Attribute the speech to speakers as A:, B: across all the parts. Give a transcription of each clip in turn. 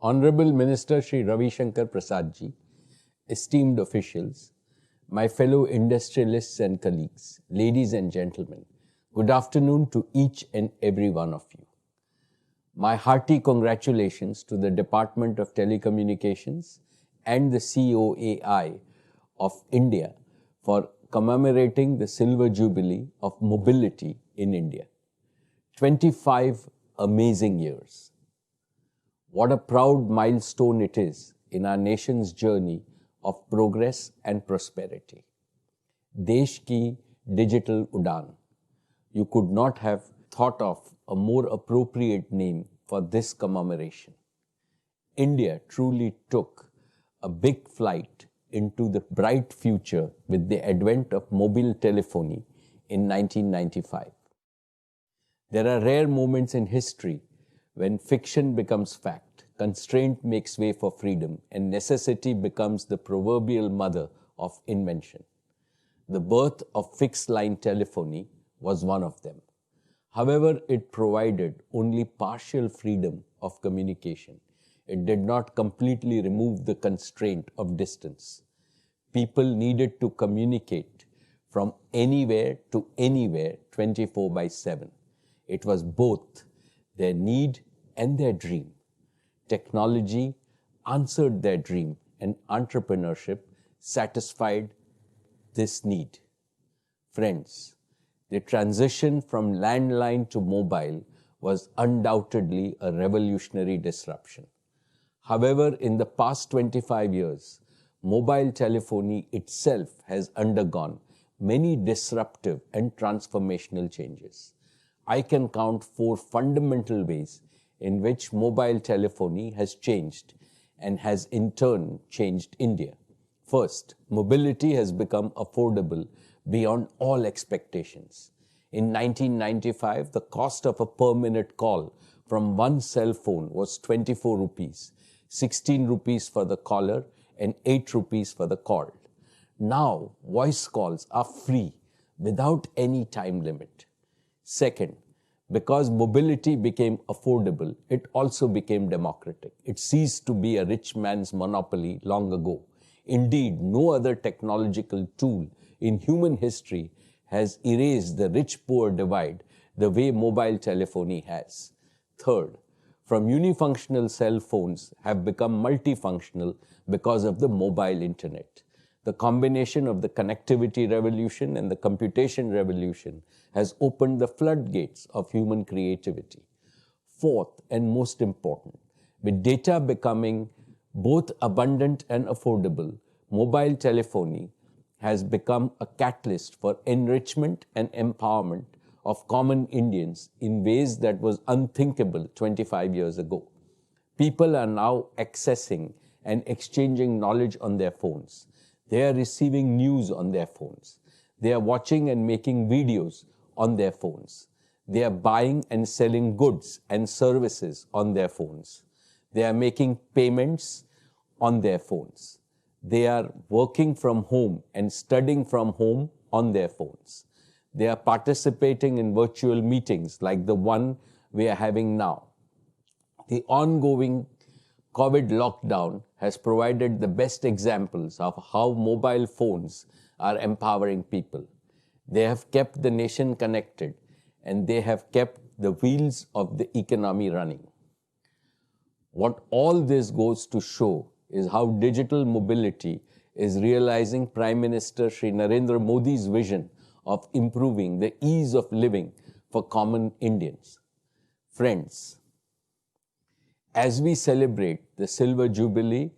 A: Honorable Minister Shri Ravi Shankar Prasad ji, esteemed officials, my fellow industrialists and colleagues, ladies and gentlemen, good afternoon to each and every one of you. My hearty congratulations to the Department of Telecommunications and the COAI of India for commemorating the Silver Jubilee of Mobility in India. 25 amazing years. What a proud milestone it is in our nation's journey of progress and prosperity. Desh ki digital Udaan. You could not have thought of a more appropriate name for this commemoration. India truly took a big flight into the bright future with the advent of mobile telephony in 1995. There are rare moments in history when fiction becomes fact, constraint makes way for freedom, and necessity becomes the proverbial mother of invention. The birth of fixed-line telephony was one of them. However, it provided only partial freedom of communication. It did not completely remove the constraint of distance. People needed to communicate from anywhere to anywhere 24/7. It was both their need and their dream. Technology answered their dream, and entrepreneurship satisfied this need. Friends, the transition from landline to mobile was undoubtedly a revolutionary disruption. However, in the past 25 years, mobile telephony itself has undergone many disruptive and transformational changes. I can count 4 fundamental ways in which mobile telephony has changed and has in turn changed India. First, mobility has become affordable beyond all expectations. In 1995, the cost of a per-minute call from one cell phone was 24 rupees, 16 rupees for the caller and 8 rupees for the called. Now, voice calls are free without any time limit. Second, because mobility became affordable, it also became democratic. It ceased to be a rich man's monopoly long ago. Indeed, no other technological tool in human history has erased the rich-poor divide the way mobile telephony has. Third, from unifunctional cell phones have become multifunctional because of the mobile internet. The combination of the connectivity revolution and the computation revolution has opened the floodgates of human creativity. Fourth, and most important, with data becoming both abundant and affordable, mobile telephony has become a catalyst for enrichment and empowerment of common Indians in ways that was unthinkable 25 years ago. People are now accessing and exchanging knowledge on their phones. They are receiving news on their phones. They are watching and making videos on their phones. They are buying and selling goods and services on their phones. They are making payments on their phones. They are working from home and studying from home on their phones. They are participating in virtual meetings like the one we are having now. The ongoing COVID lockdown has provided the best examples of how mobile phones are empowering people. They have kept the nation connected, and they have kept the wheels of the economy running. What all this goes to show is how digital mobility is realizing Prime Minister Shri Narendra Modi's vision of improving the ease of living for common Indians. Friends, as we celebrate the Silver Jubilee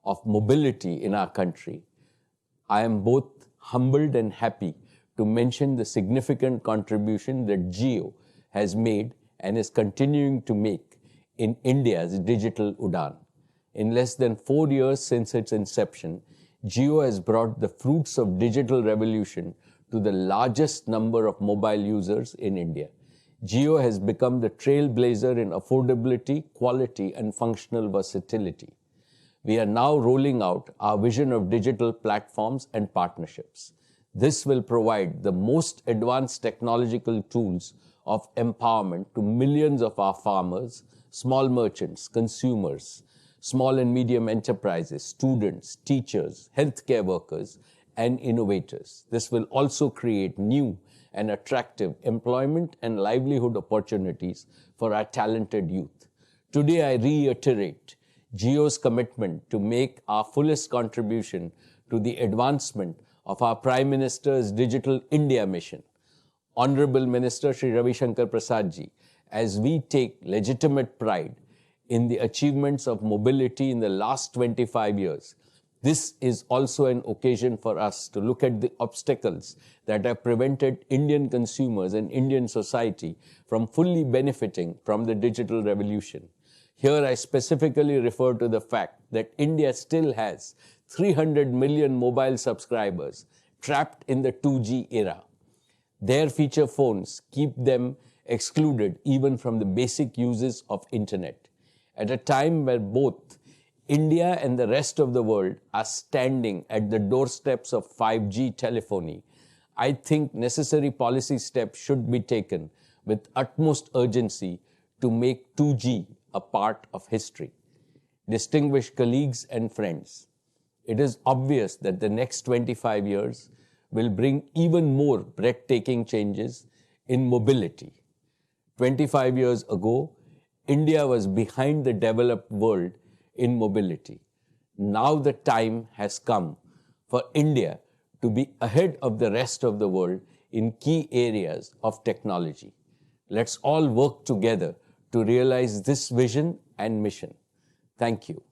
A: of mobility in our country, I am both humbled and happy to mention the significant contribution that Jio has made and is continuing to make in India's digital Udaan. In less than 4 years since its inception, Jio has brought the fruits of digital revolution to the largest number of mobile users in India. Jio has become the trailblazer in affordability, quality, and functional versatility. We are now rolling out our vision of digital platforms and partnerships. This will provide the most advanced technological tools of empowerment to millions of our farmers, small merchants, consumers, small and medium enterprises, students, teachers, healthcare workers, and innovators. This will also create new and attractive employment and livelihood opportunities for our talented youth. Today, I reiterate Jio's commitment to make our fullest contribution to the advancement of our Prime Minister's Digital India mission. Honorable Minister Shri Ravi Shankar Prasad ji, as we take legitimate pride in the achievements of mobility in the last 25 years, this is also an occasion for us to look at the obstacles that have prevented Indian consumers and Indian society from fully benefiting from the digital revolution. Here I specifically refer to the fact that India still has 300 million mobile subscribers trapped in the 2G era. Their feature phones keep them excluded even from the basic uses of internet. At a time where both India and the rest of the world are standing at the doorsteps of 5G telephony, I think necessary policy steps should be taken with utmost urgency to make 2G a part of history. Distinguished colleagues and friends, it is obvious that the next 25 years will bring even more breathtaking changes in mobility. 25 years ago, India was behind the developed world in mobility. Now the time has come for India to be ahead of the rest of the world in key areas of technology. Let's all work together to realize this vision and mission. Thank you.